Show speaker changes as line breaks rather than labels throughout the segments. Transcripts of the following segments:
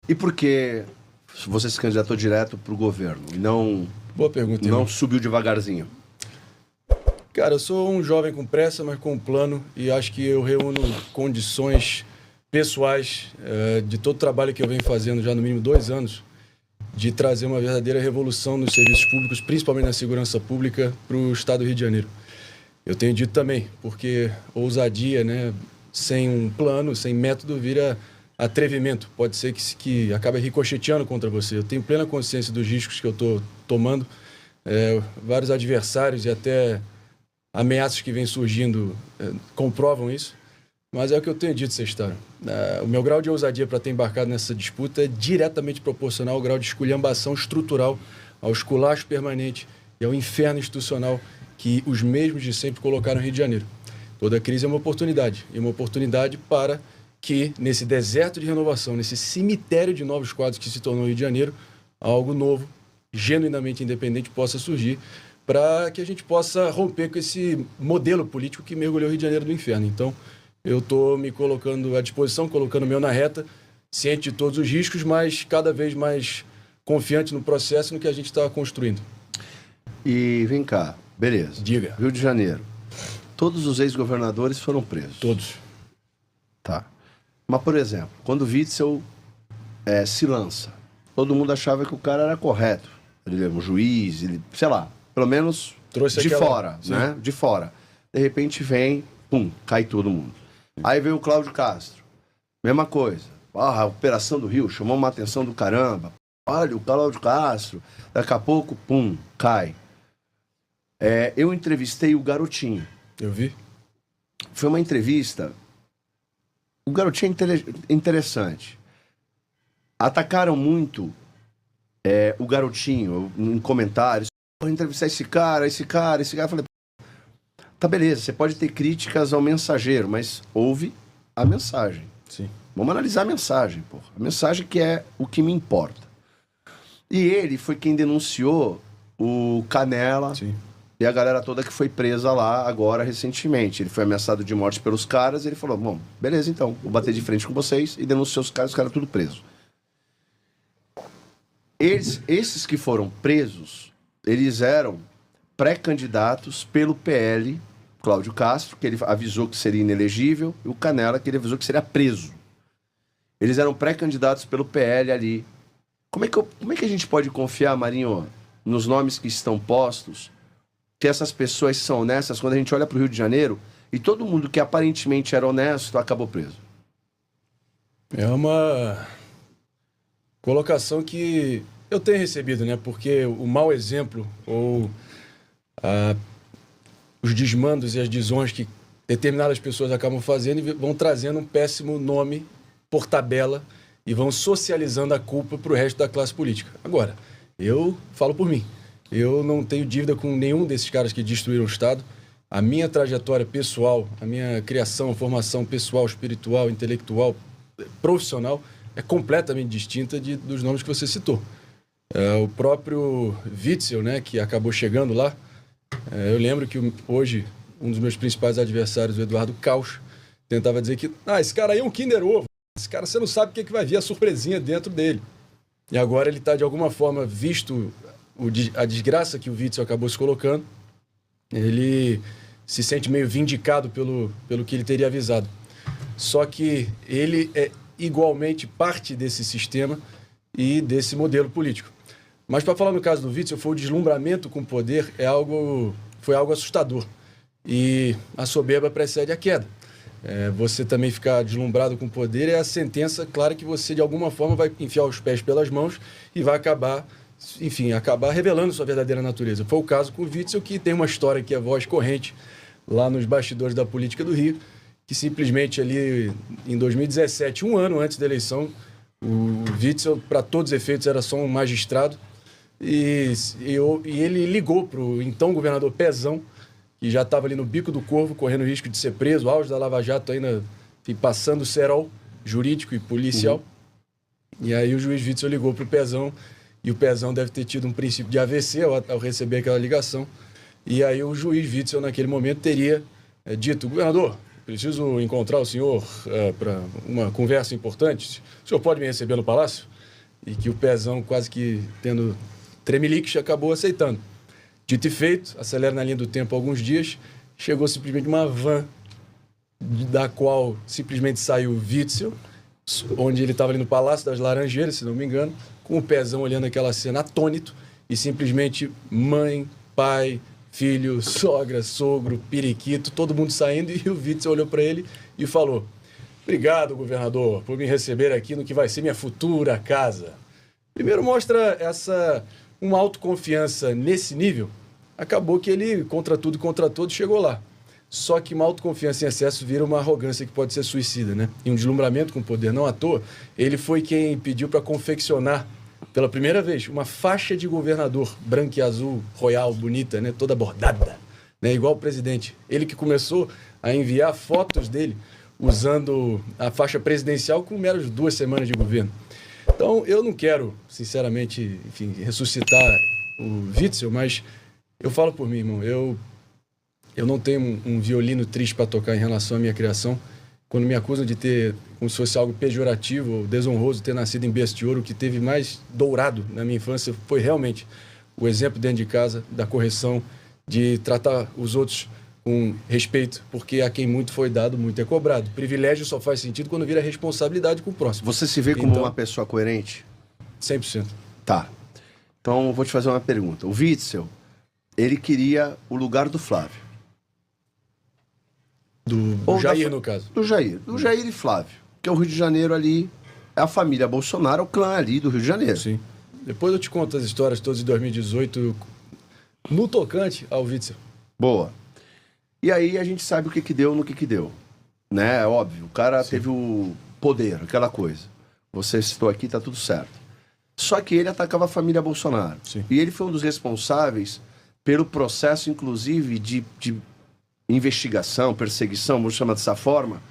E por que você se candidatou direto para o governo e não,
Boa pergunta,
não
irmão.
subiu devagarzinho?
Cara, eu sou um jovem com pressa, mas com um plano, e acho que eu reúno condições pessoais de todo o trabalho que eu venho fazendo já no mínimo 2 anos, de trazer uma verdadeira revolução nos serviços públicos, principalmente na segurança pública, para o estado do Rio de Janeiro. Eu tenho dito também, porque ousadia, né, sem um plano, sem método, vira atrevimento. Pode ser que acabe ricocheteando contra você. Eu tenho plena consciência dos riscos que eu estou tomando. Vários adversários e até ameaças que vêm surgindo comprovam isso. Mas é o que eu tenho dito, Sextaro. O meu grau de ousadia para ter embarcado nessa disputa é diretamente proporcional ao grau de esculhambação estrutural, ao esculacho permanente e ao inferno institucional que os mesmos de sempre colocaram no Rio de Janeiro. Toda crise é uma oportunidade, e uma oportunidade para que, nesse deserto de renovação, nesse cemitério de novos quadros que se tornou o Rio de Janeiro, algo novo, genuinamente independente, possa surgir, para que a gente possa romper com esse modelo político que mergulhou o Rio de Janeiro do inferno. Então, eu estou me colocando à disposição, colocando o meu na reta, ciente de todos os riscos, mas cada vez mais confiante no processo, no que a gente está construindo.
E vem cá, beleza.
Diga.
Rio de Janeiro. Todos os ex-governadores foram presos.
Todos.
Tá. Mas, por exemplo, quando o Witzel se lança, todo mundo achava que o cara era correto. Ele é um juiz, ele, sei lá, pelo menos
Trouxe
de
aquela...
fora,
Sim.
né? De fora. De repente vem, pum, cai todo mundo. Aí veio o Cláudio Castro. Mesma coisa. Ah, a Operação do Rio chamou uma atenção do caramba. Olha, o Cláudio Castro. Daqui a pouco, pum, cai. Eu entrevistei o Garotinho.
Eu vi.
Foi uma entrevista. O Garotinho é interessante. Atacaram muito o Garotinho em comentários. Vou entrevistar esse cara. Eu falei, tá, beleza, você pode ter críticas ao mensageiro, mas ouve a mensagem.
Sim.
Vamos analisar a mensagem, porra. A mensagem que é o que me importa. E ele foi quem denunciou o Canela.
Sim.
E a galera toda que foi presa lá agora recentemente. Ele foi ameaçado de morte pelos caras e ele falou, bom, beleza então, vou bater de frente com vocês, e denunciou os caras tudo presos. Esses que foram presos, eles eram pré-candidatos pelo PL, Cláudio Castro, que ele avisou que seria inelegível, e o Canela, que ele avisou que seria preso. Eles eram pré-candidatos pelo PL ali. Como é que a gente pode confiar, Marinho, nos nomes que estão postos, que essas pessoas são honestas quando a gente olha para o Rio de Janeiro e todo mundo que aparentemente era honesto acabou preso?
É uma colocação que eu tenho recebido, né? Porque o mau exemplo ou os desmandos e as desonras que determinadas pessoas acabam fazendo e vão trazendo um péssimo nome por tabela e vão socializando a culpa para o resto da classe política. Agora, eu falo por mim. Eu não tenho dívida com nenhum desses caras que destruíram o Estado. A minha trajetória pessoal, a minha criação, formação pessoal, espiritual, intelectual, profissional, é completamente distinta dos nomes que você citou. O próprio Witzel, né, que acabou chegando lá, eu lembro que hoje um dos meus principais adversários, o Eduardo Cauch, tentava dizer que esse cara aí é um Kinder Ovo. Esse cara, você não sabe o que vai vir a surpresinha dentro dele. E agora ele está, de alguma forma, visto a desgraça que o Witzel acabou se colocando, ele se sente meio vindicado pelo que ele teria avisado. Só que ele é igualmente parte desse sistema e desse modelo político. Mas para falar no caso do Witzel, foi o deslumbramento com o poder, foi algo assustador. E a soberba precede a queda. Você também ficar deslumbrado com o poder é a sentença clara que você, de alguma forma, vai enfiar os pés pelas mãos e vai acabar revelando sua verdadeira natureza. Foi o caso com o Witzel, que tem uma história que é voz corrente lá nos bastidores da política do Rio, que simplesmente ali em 2017, um ano antes da eleição, o Witzel, para todos os efeitos, era só um magistrado, e ele ligou para o então governador Pezão, que já estava ali no bico do corvo, correndo o risco de ser preso, auge da Lava Jato ainda, passando o cerol jurídico e policial. E aí o juiz Witzel ligou para o Pezão, e o Pezão deve ter tido um princípio de AVC ao receber aquela ligação. E aí o juiz Witzel, naquele momento, teria dito, governador, preciso encontrar o senhor para uma conversa importante. O senhor pode me receber no palácio? E que o Pezão, quase que tendo tremelique, acabou aceitando. Dito e feito, acelera na linha do tempo alguns dias, chegou simplesmente uma van da qual simplesmente saiu o Witzel, onde ele estava ali no Palácio das Laranjeiras, se não me engano, com o Pezão olhando aquela cena atônito, e simplesmente mãe, pai, filho, sogra, sogro, periquito, todo mundo saindo, e o Witzel olhou para ele e falou: obrigado, governador, por me receber aqui no que vai ser minha futura casa. Primeiro mostra uma autoconfiança nesse nível. Acabou que ele, contra tudo e contra todos, chegou lá. Só que uma autoconfiança em excesso vira uma arrogância que pode ser suicida, né? E um deslumbramento com o poder. Não à toa, ele foi quem pediu para confeccionar, pela primeira vez, uma faixa de governador, branca e azul, royal, bonita, né? Toda bordada, né? Igual o presidente. Ele que começou a enviar fotos dele usando a faixa presidencial com meros 2 semanas de governo. Então, eu não quero, sinceramente, enfim, ressuscitar o Witzel, mas eu falo por mim, irmão. Eu não tenho um violino triste para tocar em relação à minha criação. Quando me acusam de ter, como se fosse algo pejorativo ou desonroso, ter nascido em berço de ouro, o que teve mais dourado na minha infância foi realmente o exemplo dentro de casa, da correção, de tratar os outros com respeito, porque a quem muito foi dado, muito é cobrado. Privilégio só faz sentido quando vira responsabilidade com o próximo.
Você se vê como uma pessoa coerente?
100%.
Tá. Então, vou te fazer uma pergunta. O Witzel, ele queria o lugar do Flávio.
Do Jair, no caso.
Do Jair. Do Jair e Flávio. Porque o Rio de Janeiro ali é a família Bolsonaro, o clã ali do Rio de Janeiro.
Sim. Depois eu te conto as histórias todas de 2018 no tocante ao Witzel.
Boa. E aí a gente sabe o que deu no que deu. Né? É óbvio. O cara teve o poder, aquela coisa. Você citou aqui, tá tudo certo. Só que ele atacava a família Bolsonaro.
Sim.
E ele foi um dos responsáveis pelo processo, inclusive, de investigação, perseguição, vamos chamar dessa forma,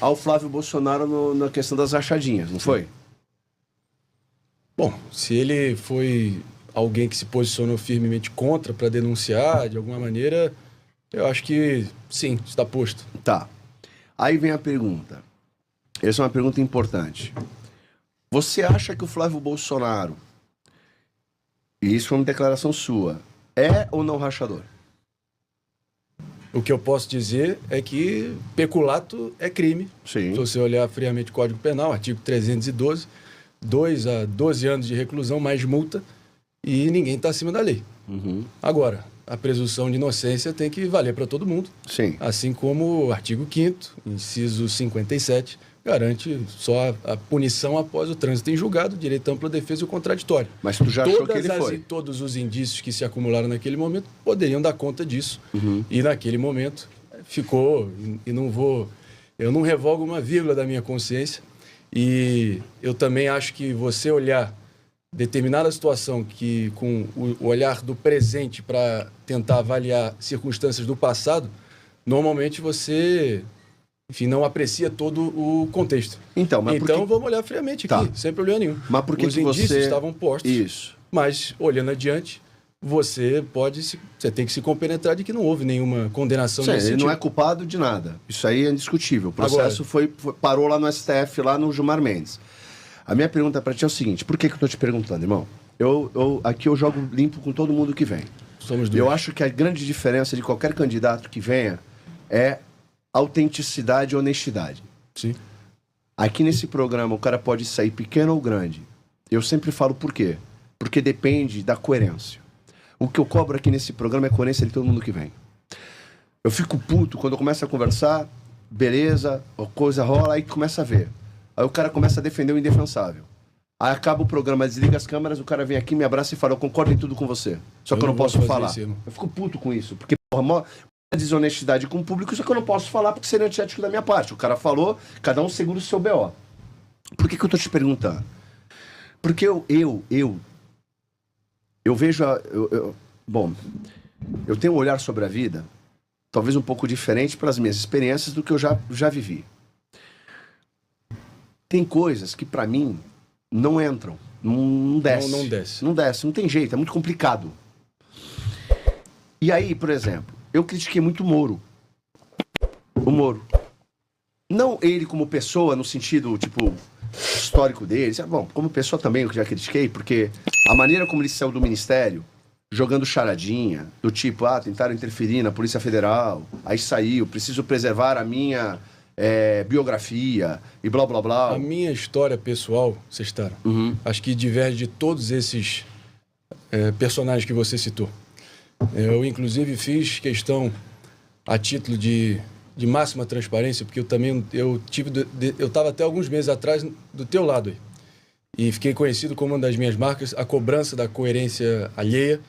ao Flávio Bolsonaro na questão das rachadinhas, não foi?
Bom, se ele foi alguém que se posicionou firmemente contra para denunciar, de alguma maneira, eu acho que sim, está posto.
Tá. Aí vem a pergunta. Essa é uma pergunta importante. Você acha que o Flávio Bolsonaro, e isso foi uma declaração sua, é ou não rachador?
O que eu posso dizer é que peculato é crime.
Sim.
Se você olhar friamente o Código Penal, artigo 312, 2 a 12 anos de reclusão mais multa, e ninguém está acima da lei.
Uhum.
Agora, a presunção de inocência tem que valer para todo mundo.
Sim.
Assim como o artigo 5º, inciso 57, garante só a punição após o trânsito em julgado, direito à ampla defesa e o contraditório.
Mas tu já achou que ele foi?
Todos os indícios que se acumularam naquele momento poderiam dar conta disso.
Uhum.
E naquele momento ficou, e eu não revogo uma vírgula da minha consciência. E eu também acho que você olhar determinada situação que com o olhar do presente para tentar avaliar circunstâncias do passado, normalmente você, enfim, não aprecia todo o contexto.
Então
Vamos olhar friamente aqui, sem problema nenhum.
Mas por que
os indícios estavam postos.
Isso.
Mas, olhando adiante, você tem que se compenetrar de que não houve nenhuma condenação
nesse
sentido.
Ele não é culpado de nada. Isso aí é indiscutível. O processo parou lá no STF, lá no Gilmar Mendes. A minha pergunta para ti é o seguinte: por que eu tô te perguntando, irmão? Aqui eu jogo limpo com todo mundo que vem.
Somos dois.
Eu acho que a grande diferença de qualquer candidato que venha é autenticidade e honestidade.
Sim.
Aqui nesse programa o cara pode sair pequeno ou grande. Eu sempre falo por quê? Porque depende da coerência. O que eu cobro aqui nesse programa é a coerência de todo mundo que vem. Eu fico puto quando eu começo a conversar, beleza, a coisa rola, aí começa a ver. Aí o cara começa a defender o indefensável. Aí acaba o programa, desliga as câmeras, o cara vem aqui, me abraça e fala: eu concordo em tudo com você. Só que eu não posso falar. Eu fico puto com isso, porque, porra, desonestidade com o público, isso é que eu não posso falar porque seria antiético da minha parte. O cara falou, cada um segura o seu BO. Por que eu tô te perguntando? Porque eu vejo bom, eu tenho um olhar sobre a vida talvez um pouco diferente para as minhas experiências do que eu já vivi. Tem coisas que para mim não entram, não desce.
Não desce.
Não desce, não tem jeito, é muito complicado. E aí, por exemplo, eu critiquei muito o Moro. Não ele como pessoa, no sentido, tipo, histórico dele. Bom, como pessoa também eu já critiquei, porque a maneira como ele saiu do ministério, jogando charadinha, do tipo, tentaram interferir na Polícia Federal, aí saiu, preciso preservar a minha biografia e blá, blá, blá.
A minha história pessoal, Sestaro, acho que diverge de todos esses personagens que você citou. Eu, inclusive, fiz questão, a título de máxima transparência, porque eu estava até alguns meses atrás do teu lado aí. E fiquei conhecido como uma das minhas marcas, a cobrança da coerência alheia.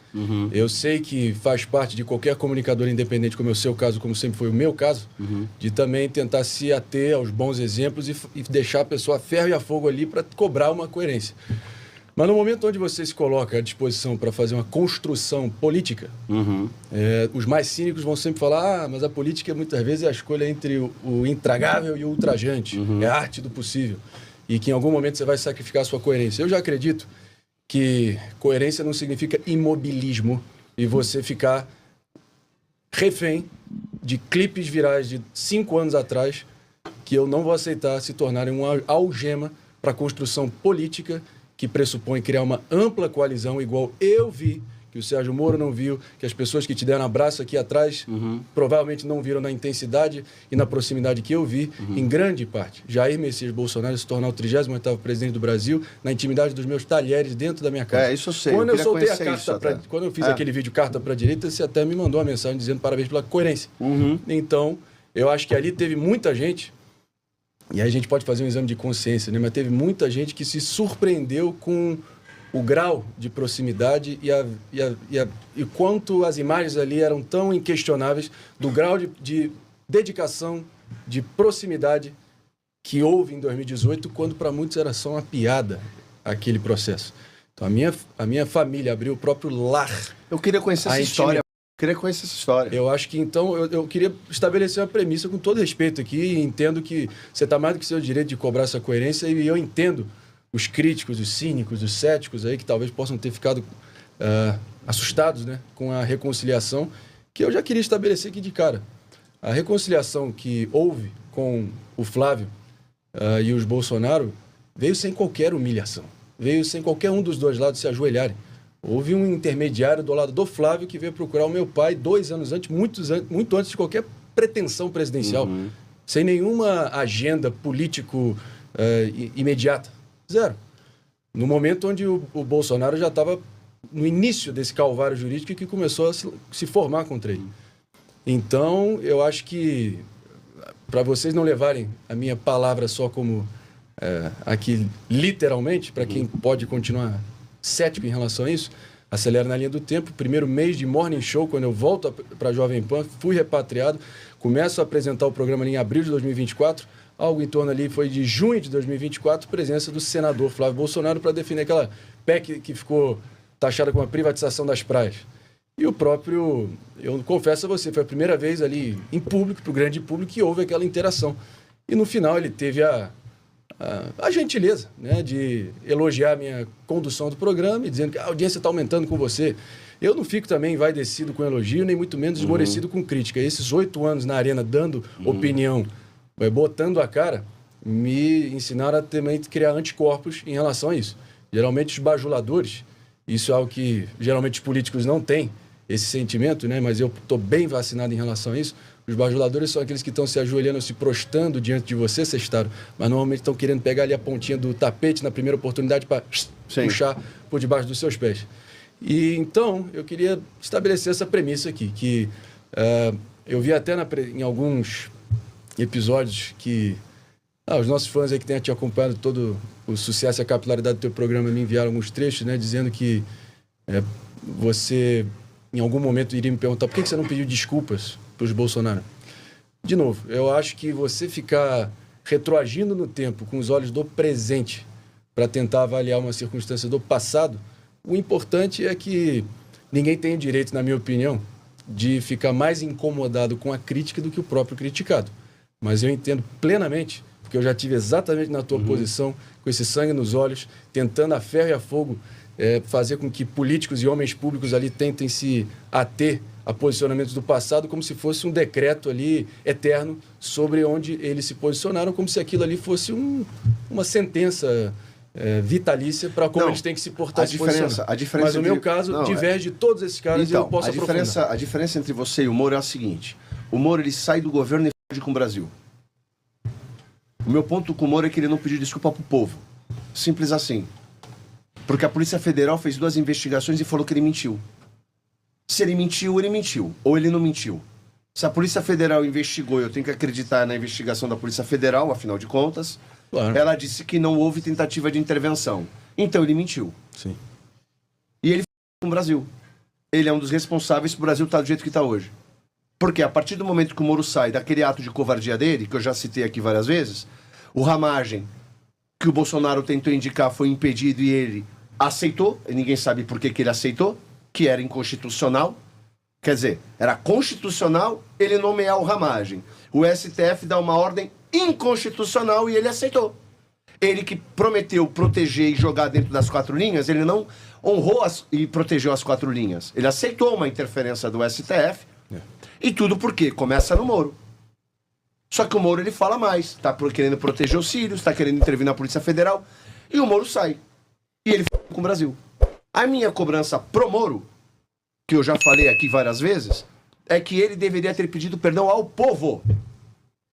Eu sei que faz parte de qualquer comunicador independente, como é o seu caso, como sempre foi o meu caso, de também tentar se ater aos bons exemplos e deixar a pessoa a ferro e a fogo ali para cobrar uma coerência. Mas no momento onde você se coloca à disposição para fazer uma construção política, os mais cínicos vão sempre falar, mas a política muitas vezes é a escolha entre o intragável e o ultrajante, é a arte do possível, e que em algum momento você vai sacrificar a sua coerência. Eu já acredito que coerência não significa imobilismo e você ficar refém de clipes virais de 5 anos atrás que eu não vou aceitar se tornarem uma algema para a construção política que pressupõe criar uma ampla coalizão, igual eu vi, que o Sérgio Moro não viu, que as pessoas que te deram abraço aqui atrás provavelmente não viram na intensidade e na proximidade que eu vi, em grande parte. Jair Messias Bolsonaro se tornar o 38º presidente do Brasil na intimidade dos meus talheres dentro da minha casa.
Isso eu sei.
Quando eu soltei a carta, quando eu fiz aquele vídeo Carta para a Direita, você até me mandou uma mensagem dizendo parabéns pela coerência. Então, eu acho que ali teve muita gente. E aí a gente pode fazer um exame de consciência, né? Mas teve muita gente que se surpreendeu com o grau de proximidade e quanto as imagens ali eram tão inquestionáveis do grau de dedicação, de proximidade que houve em 2018, quando para muitos era só uma piada aquele processo. Então a minha família abriu o próprio lar.
Eu queria conhecer essa história. Eu
acho que, então, eu queria estabelecer uma premissa com todo respeito aqui e entendo que você está mais do que seu direito de cobrar essa coerência e eu entendo os críticos, os cínicos, os céticos aí que talvez possam ter ficado assustados, né, com a reconciliação que eu já queria estabelecer aqui de cara. A reconciliação que houve com o Flávio e os Bolsonaro veio sem qualquer humilhação, veio sem qualquer um dos dois lados se ajoelharem. Houve um intermediário do lado do Flávio que veio procurar o meu pai 2 anos antes, muito antes de qualquer pretensão presidencial, sem nenhuma agenda político imediata. Zero. No momento onde o Bolsonaro já estava no início desse calvário jurídico que começou a se formar contra ele. Então, eu acho que, para vocês não levarem a minha palavra só como aqui literalmente, para quem pode continuar cético em relação a isso, acelera na linha do tempo. Primeiro mês de Morning Show, quando eu volto para a Jovem Pan, fui repatriado, começo a apresentar o programa ali em abril de 2024, algo em torno ali foi de junho de 2024, presença do senador Flávio Bolsonaro para definir aquela PEC que ficou taxada como a privatização das praias. E o próprio, eu confesso a você, foi a primeira vez ali em público, para o grande público, que houve aquela interação. E no final ele teve a gentileza, né, de elogiar a minha condução do programa e dizendo que a audiência está aumentando com você. Eu não fico também envaidecido com elogio, nem muito menos esmorecido com crítica. Esses 8 anos na arena dando opinião, botando a cara, me ensinaram a também criar anticorpos em relação a isso. Geralmente os bajuladores, isso é algo que geralmente os políticos não têm, esse sentimento, né? Mas eu estou bem vacinado em relação a isso. Os bajuladores são aqueles que estão se ajoelhando, se prostrando diante de você, Sestaro, mas normalmente estão querendo pegar ali a pontinha do tapete na primeira oportunidade para puxar por debaixo dos seus pés. E então, eu queria estabelecer essa premissa aqui, que eu vi até em alguns episódios que os nossos fãs aí que têm te acompanhado todo o sucesso e a capilaridade do teu programa me enviaram alguns trechos, né, dizendo que você, em algum momento, iria me perguntar por que você não pediu desculpas para os Bolsonaro. De novo, eu acho que você ficar retroagindo no tempo com os olhos do presente para tentar avaliar uma circunstância do passado, o importante é que ninguém tem o direito, na minha opinião, de ficar mais incomodado com a crítica do que o próprio criticado. Mas eu entendo plenamente, porque eu já tive exatamente na tua posição, com esse sangue nos olhos, tentando a ferro e a fogo fazer com que políticos e homens públicos ali tentem se ater a posicionamentos do passado como se fosse um decreto ali eterno sobre onde eles se posicionaram, como se aquilo ali fosse uma sentença vitalícia para como eles têm que se portar.
A diferença
Mas no meu caso, diverge de todos esses caras
então,
e eu posso aprofundar.
A diferença entre você e o Moro é a seguinte. O Moro, ele sai do governo e fode com o Brasil. O meu ponto com o Moro é que ele não pediu desculpa pro povo. Simples assim. Porque a Polícia Federal fez 2 investigações e falou que ele mentiu. Se ele mentiu, ele mentiu. Ou ele não mentiu. Se a Polícia Federal investigou, eu tenho que acreditar na investigação da Polícia Federal, afinal de contas. Claro. Ela disse que não houve tentativa de intervenção. Então ele mentiu.
Sim.
E ele com o Brasil. Ele é um dos responsáveis pro Brasil estar do jeito que está hoje. Porque a partir do momento que o Moro sai daquele ato de covardia dele, que eu já citei aqui várias vezes, o ramagem que o Bolsonaro tentou indicar foi impedido e ele aceitou, e ninguém sabe por que ele aceitou, que era inconstitucional. Quer dizer, era constitucional ele nomear o ramagem. O STF dá uma ordem inconstitucional e ele aceitou. Ele que prometeu proteger e jogar dentro das 4 linhas, ele não honrou e protegeu as 4 linhas. Ele aceitou uma interferência do STF. E tudo por quê? Começa no Moro. Só que o Moro, ele fala mais. Tá querendo proteger os sírios, tá querendo intervir na Polícia Federal. E o Moro sai. E ele fica com o Brasil. A minha cobrança pro Moro, que eu já falei aqui várias vezes, é que ele deveria ter pedido perdão ao povo.